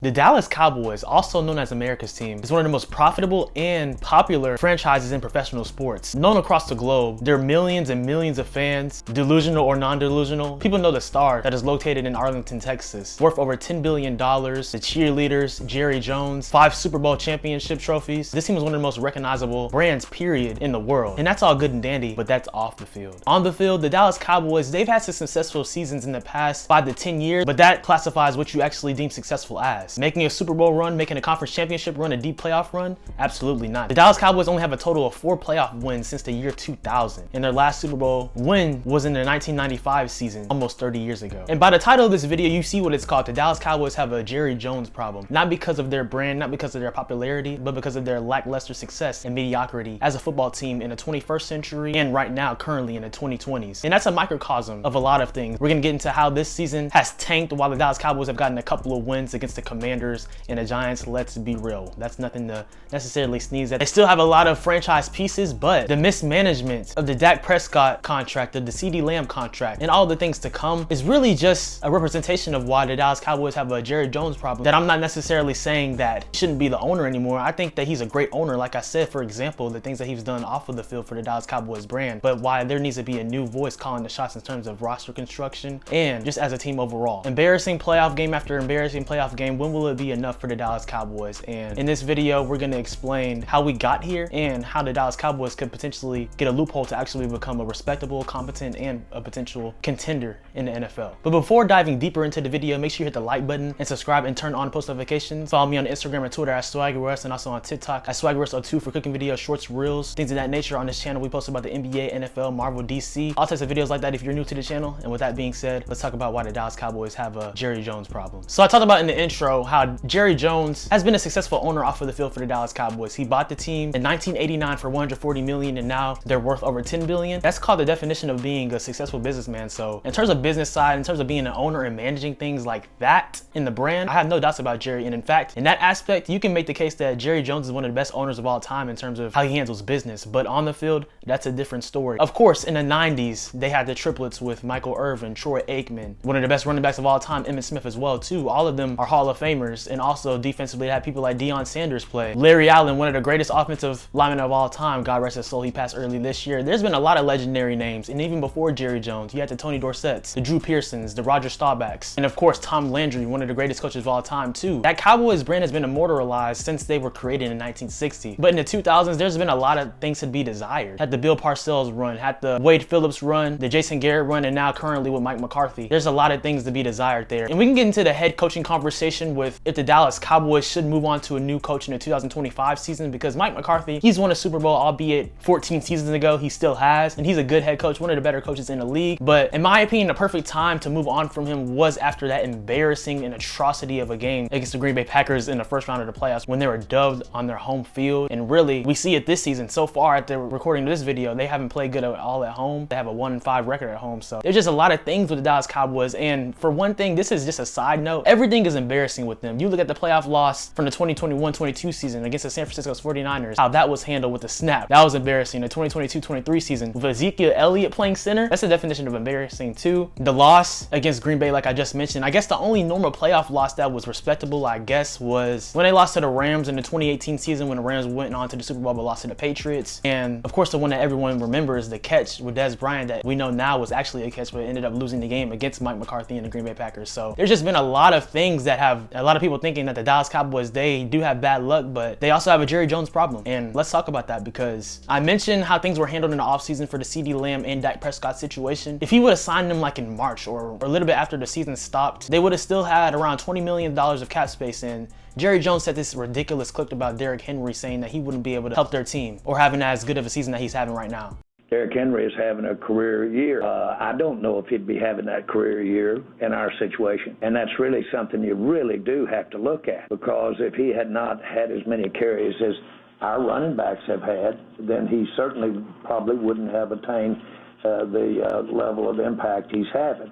The Dallas Cowboys, also known as America's team, is one of the most profitable and popular franchises in professional sports. Known across the globe, there are millions and millions of fans, delusional or non-delusional. People know the star that is located in Arlington, Texas, worth over $10 billion, the cheerleaders, Jerry Jones, 5 Super Bowl championship trophies. This team is one of the most recognizable brands, period, in the world. And that's all good and dandy, but that's off the field. On the field, the Dallas Cowboys, they've had some successful seasons in the past 5 to 10 years, but that classifies what you actually deem successful as. Making a Super Bowl run, making a conference championship run, a deep playoff run? Absolutely not. The Dallas Cowboys only have a total of 4 playoff wins since the year 2000. And their last Super Bowl win was in the 1995 season, almost 30 years ago. And by the title of this video, you see what it's called. The Dallas Cowboys have a Jerry Jones problem. Not because of their brand, not because of their popularity, but because of their lackluster success and mediocrity as a football team in the 21st century and right now, currently in the 2020s. And that's a microcosm of a lot of things. We're gonna get into how this season has tanked while the Dallas Cowboys have gotten a couple of wins against the Commanders and the Giants. Let's be real. That's nothing to necessarily sneeze at. They still have a lot of franchise pieces, but the mismanagement of the Dak Prescott contract, of the CeeDee Lamb contract, and all the things to come is really just a representation of why the Dallas Cowboys have a Jerry Jones problem. That I'm not necessarily saying that he shouldn't be the owner anymore. I think that he's a great owner. Like I said, for example, the things that he's done off of the field for the Dallas Cowboys brand, but why there needs to be a new voice calling the shots in terms of roster construction and just as a team overall. Embarrassing playoff game after embarrassing playoff game. When will it be enough for the Dallas Cowboys? And in this video, we're going to explain how we got here and how the Dallas Cowboys could potentially get a loophole to actually become a respectable, competent, and a potential contender in the NFL. But before diving deeper into the video, make sure you hit the like button and subscribe and turn on post notifications. Follow me on Instagram and Twitter at SwaggerWest, and also on TikTok at SwaggerWest02 for cooking videos, shorts, reels, things of that nature. On this channel, we post about the NBA, NFL, Marvel, DC, all types of videos like that if you're new to the channel. And with that being said, let's talk about why the Dallas Cowboys have a Jerry Jones problem. So I talked about in the intro how Jerry Jones has been a successful owner off of the field for the Dallas Cowboys. He bought the team in 1989 for $140 million, and now they're worth over $10 billion. That's called the definition of being a successful businessman. So in terms of business side, in terms of being an owner and managing things like that in the brand, I have no doubts about Jerry. And in fact, in that aspect, you can make the case that Jerry Jones is one of the best owners of all time in terms of how he handles business. But on the field, that's a different story. Of course, in the 90s, they had the triplets with Michael Irvin, Troy Aikman, one of the best running backs of all time, Emmitt Smith as well too. All of them are Hall of Famers. And also defensively, they had people like Deion Sanders play. Larry Allen, one of the greatest offensive linemen of all time. God rest his soul, he passed early this year. There's been a lot of legendary names. And even before Jerry Jones, you had the Tony Dorsetts, the Drew Pearsons, the Roger Staubachs, and of course, Tom Landry, one of the greatest coaches of all time too. That Cowboys brand has been immortalized since they were created in 1960. But in the 2000s, there's been a lot of things to be desired. Had the Bill Parcells run, had the Wade Phillips run, the Jason Garrett run, and now currently with Mike McCarthy. There's a lot of things to be desired there. And we can get into the head coaching conversation with if the Dallas Cowboys should move on to a new coach in the 2025 season, because Mike McCarthy, he's won a Super Bowl, albeit 14 seasons ago, he still has, and he's a good head coach, one of the better coaches in the league. But in my opinion, the perfect time to move on from him was after that embarrassing and atrocity of a game against the Green Bay Packers in the first round of the playoffs when they were dubbed on their home field. And really, we see it this season. So far, at the recording of this video, they haven't played good at all at home. They have a 1-5 record at home. So there's just a lot of things with the Dallas Cowboys. And for one thing, this is just a side note. Everything is embarrassing with them. You look at the playoff loss from the 2021-22 season against the San Francisco 49ers, how that was handled with a snap. That was embarrassing. The 2022-23 season with Ezekiel Elliott playing center, that's the definition of embarrassing too. The loss against Green Bay, like I just mentioned, I guess the only normal playoff loss that was respectable, I guess, was when they lost to the Rams in the 2018 season when the Rams went on to the Super Bowl but lost to the Patriots. And of course, the one that everyone remembers, the catch with Dez Bryant that we know now was actually a catch, but ended up losing the game against Mike McCarthy and the Green Bay Packers. So there's just been a lot of things that have a lot of people thinking that the Dallas Cowboys, they do have bad luck, but they also have a Jerry Jones problem. And let's talk about that, because I mentioned how things were handled in the offseason for the CeeDee Lamb and Dak Prescott situation. If he would have signed them like in March or a little bit after the season stopped, they would have still had around $20 million of cap space. And Jerry Jones said this ridiculous clip about Derrick Henry saying that he wouldn't be able to help their team or having as good of a season that he's having right now. Derrick Henry is having a career year. I don't know if he'd be having that career year in our situation. And that's really something you really do have to look at, because if he had not had as many carries as our running backs have had, then he certainly probably wouldn't have attained the level of impact he's having.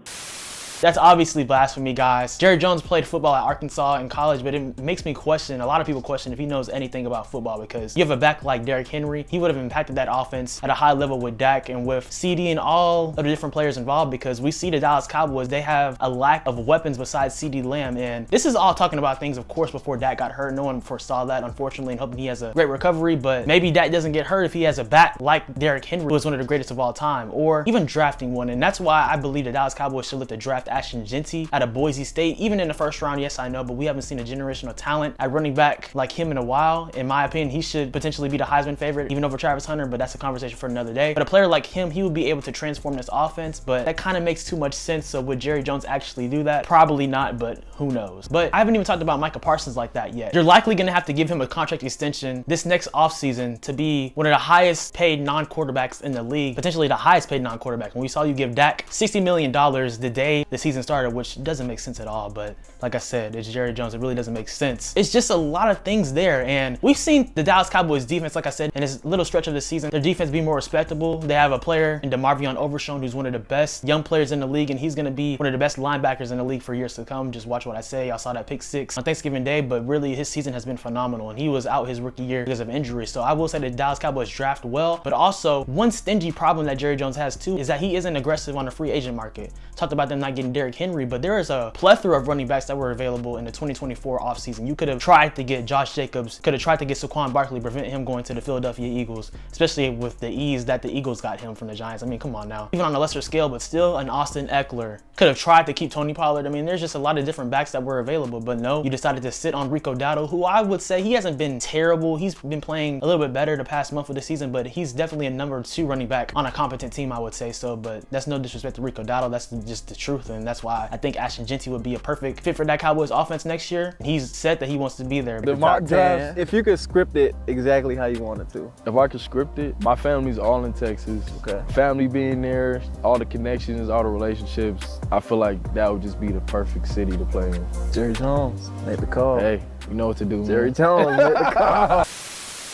That's obviously blasphemy, guys. Jerry Jones played football at Arkansas in college, but it makes me question, a lot of people question if he knows anything about football, because you have a back like Derrick Henry, he would have impacted that offense at a high level with Dak and with CD and all of the different players involved, because we see the Dallas Cowboys, they have a lack of weapons besides CD Lamb. And this is all talking about things, of course, before Dak got hurt. No one foresaw that, unfortunately, and hoping he has a great recovery. But maybe Dak doesn't get hurt if he has a back like Derrick Henry, who was one of the greatest of all time, or even drafting one. And that's why I believe the Dallas Cowboys should look to draft Ashton Jeanty out of Boise State, even in the first round. Yes, I know, but we haven't seen a generational talent at running back like him in a while. In my opinion, he should potentially be the Heisman favorite, even over Travis Hunter, but that's a conversation for another day. But a player like him, he would be able to transform this offense, but that kind of makes too much sense. So would Jerry Jones actually do that? Probably not, but who knows? But I haven't even talked about Micah Parsons like that yet. You're likely going to have to give him a contract extension this next offseason to be one of the highest paid non-quarterbacks in the league, potentially the highest paid non-quarterback. When we saw you give Dak $60 million the day the season started, which doesn't make sense at all. But like I said, it's Jerry Jones. It really doesn't make sense. It's just a lot of things there. And we've seen the Dallas Cowboys defense, like I said, in this little stretch of the season, their defense be more respectable. They have a player in DeMarvion Overshown who's one of the best young players in the league, and he's going to be one of the best linebackers in the league for years to come. Just watch what I say. Y'all saw that pick 6 on Thanksgiving Day, but really his season has been phenomenal, and he was out his rookie year because of injury. So I will say the Dallas Cowboys draft well, but also one stingy problem that Jerry Jones has too is that he isn't aggressive on the free agent market. Talked about them not getting Derrick Henry, but there is a plethora of running backs that were available in the 2024 offseason. You could have tried to get Josh Jacobs, could have tried to get Saquon Barkley, prevent him going to the Philadelphia Eagles, especially with the ease that the Eagles got him from the Giants. I mean, come on now. Even on a lesser scale, but still an Austin Eckler. Could have tried to keep Tony Pollard. I mean, there's just a lot of different backs that were available, but no, you decided to sit on Rico Dowdle, who I would say he hasn't been terrible. He's been playing a little bit better the past month of the season, but he's definitely a number 2 running back on a competent team, I would say so. But that's no disrespect to Rico Dowdle. That's just the truth, and that's why I think Ashton Jeanty would be a perfect fit for that Cowboys offense next year. He's said that he wants to be there. The mock draft, if you could script it exactly how you want it to. If I could script it, my family's all in Texas. Okay. Family being there, all the connections, all the relationships, I feel like that would just be the perfect city to play in. Jerry Jones, make the call. Hey, you know what to do, Jerry man. Jones, make the call.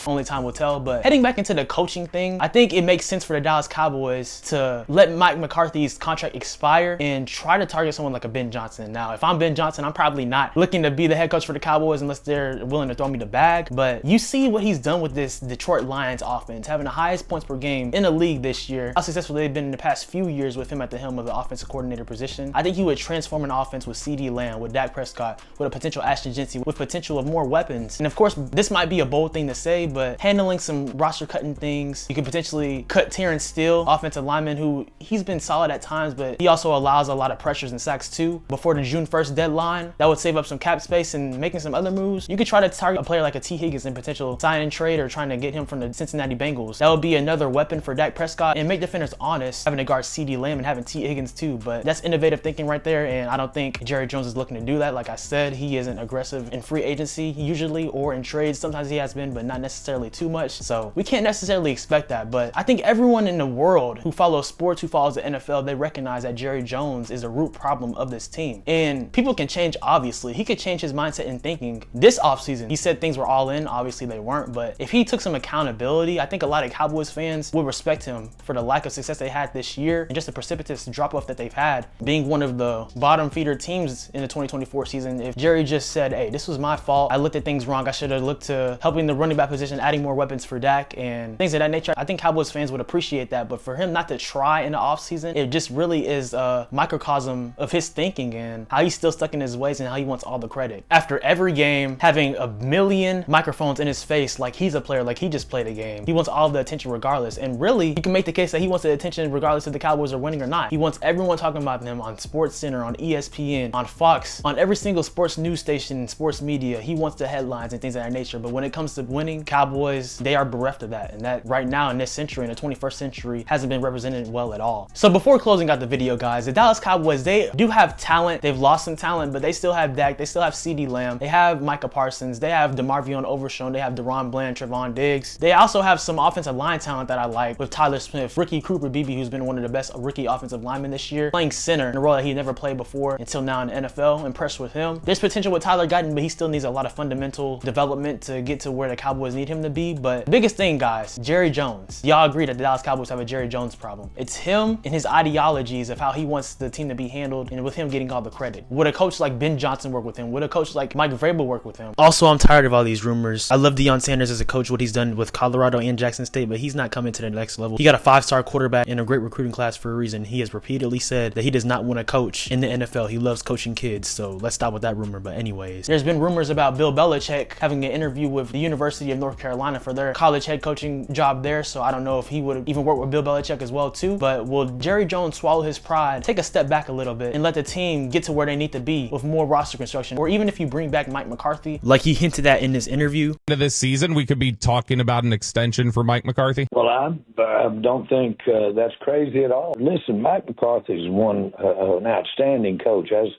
Only time will tell. But heading back into the coaching thing, I think it makes sense for the Dallas Cowboys to let Mike McCarthy's contract expire and try to target someone like a Ben Johnson. Now, if I'm Ben Johnson, I'm probably not looking to be the head coach for the Cowboys unless they're willing to throw me the bag. But you see what he's done with this Detroit Lions offense, having the highest points per game in the league this year. How successful they've been in the past few years with him at the helm of the offensive coordinator position. I think he would transform an offense with CD Lamb, with Dak Prescott, with a potential Ashton Jeanty, with potential of more weapons. And of course, this might be a bold thing to say, but handling some roster cutting things, you could potentially cut Terrence Steele, offensive lineman, who he's been solid at times, but he also allows a lot of pressures and sacks too. Before the June 1st deadline, that would save up some cap space and making some other moves. You could try to target a player like a T. Higgins in potential sign and trade, or trying to get him from the Cincinnati Bengals. That would be another weapon for Dak Prescott and make defenders honest, having to guard CD Lamb and having T. Higgins too. But that's innovative thinking right there, and I don't think Jerry Jones is looking to do that. Like I said, he isn't aggressive in free agency usually, or in trades. Sometimes he has been, but not necessarily too much. So we can't necessarily expect that. But I think everyone in the world who follows sports, who follows the NFL, they recognize that Jerry Jones is a root problem of this team. And people can change, obviously. He could change his mindset and thinking. This offseason, he said things were all in. Obviously, they weren't. But if he took some accountability, I think a lot of Cowboys fans would respect him for the lack of success they had this year and just the precipitous drop-off that they've had, being one of the bottom feeder teams in the 2024 season. If Jerry just said, hey, this was my fault, I looked at things wrong, I should have looked to helping the running back position, adding more weapons for Dak and things of that nature, I think Cowboys fans would appreciate that. But for him not to try in the offseason, it just really is a microcosm of his thinking and how he's still stuck in his ways and how he wants all the credit. After every game, having a million microphones in his face like he's a player, like he just played a game. He wants all the attention regardless. And really, you can make the case that he wants the attention regardless if the Cowboys are winning or not. He wants everyone talking about him on SportsCenter, on ESPN, on Fox, on every single sports news station, sports media. He wants the headlines and things of that nature. But when it comes to winning, Cowboys, they are bereft of that. And that right now in this century, in the 21st century, hasn't been represented well at all. So before closing out the video, guys, the Dallas Cowboys, they do have talent. They've lost some talent, but they still have Dak. They still have CD Lamb. They have Micah Parsons. They have DeMarvion Overshown. They have Deron Bland, Trevon Diggs. They also have some offensive line talent that I like with Tyler Smith, Ricky Cooper Beebe, who's been one of the best rookie offensive linemen this year, playing center in a role that he never played before until now in the NFL. Impressed with him. There's potential with Tyler Guyton, but he still needs a lot of fundamental development to get to where the Cowboys need him. him to be. But the biggest thing, guys, Jerry Jones. Y'all agree that the Dallas Cowboys have a Jerry Jones problem. It's him and his ideologies of how he wants the team to be handled, and with him getting all the credit. Would a coach like Ben Johnson work with him? Would a coach like Mike Vrabel work with him? Also, I'm tired of all these rumors. I love Deion Sanders as a coach, what he's done with Colorado and Jackson State, but he's not coming to the next level. He got a 5-star quarterback in a great recruiting class for a reason. He has repeatedly said that he does not want to coach in the NFL. He loves coaching kids, so let's stop with that rumor. But anyways, there's been rumors about Bill Belichick having an interview with the University of North Carolina for their college head coaching job there, so I don't know if he would even work with Bill Belichick as well too. But will Jerry Jones swallow his pride, take a step back a little bit, and let the team get to where they need to be with more roster construction? Or even if you bring back Mike McCarthy, like he hinted at in this interview, of this season, we could be talking about an extension for Mike McCarthy? Well, I don't think that's crazy at all. Listen, Mike McCarthy is an outstanding coach. I was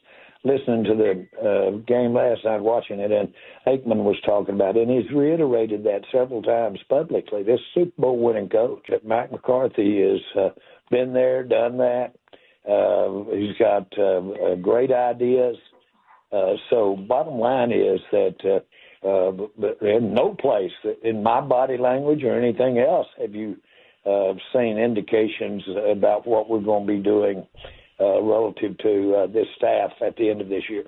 listening to the game last night, watching it, and Aikman was talking about it, and he's reiterated that several times publicly. This Super Bowl winning coach, Mike McCarthy, has been there, done that. He's got great ideas. So bottom line is that in no place in my body language or anything else have you seen indications about what we're going to be doing relative to this staff at the end of this year.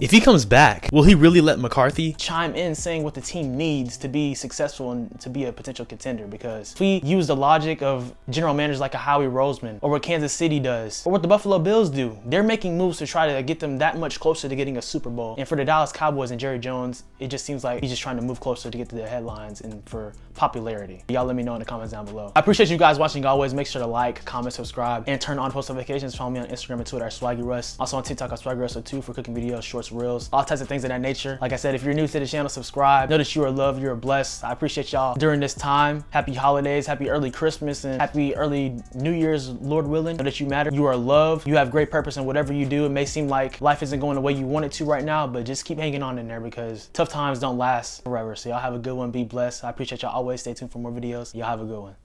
If he comes back, will he really let McCarthy chime in saying what the team needs to be successful and to be a potential contender? Because if we use the logic of general managers like a Howie Roseman, or what Kansas City does, or what the Buffalo Bills do, they're making moves to try to get them that much closer to getting a Super Bowl. And for the Dallas Cowboys and Jerry Jones, it just seems like he's just trying to move closer to get to the headlines and for popularity. Y'all let me know in the comments down below. I appreciate you guys watching. Always make sure to like, comment, subscribe, and turn on post notifications. Follow me on Instagram and Twitter at SwaggyRuss. Also on TikTok at SwaggyRuss2 for cooking videos, shorts, reels, all types of things of that nature. Like I said, if you're new to the channel, subscribe. Know that you are loved, you are blessed. I appreciate y'all during this time. Happy holidays, happy early Christmas, and happy early New Year's, Lord willing. Know that you matter, you are loved, you have great purpose in whatever you do. It may seem like life isn't going the way you want it to right now, but just keep hanging on in there because tough times don't last forever. So y'all have a good one, be blessed. I appreciate y'all always. Stay tuned for more videos. Y'all have a good one.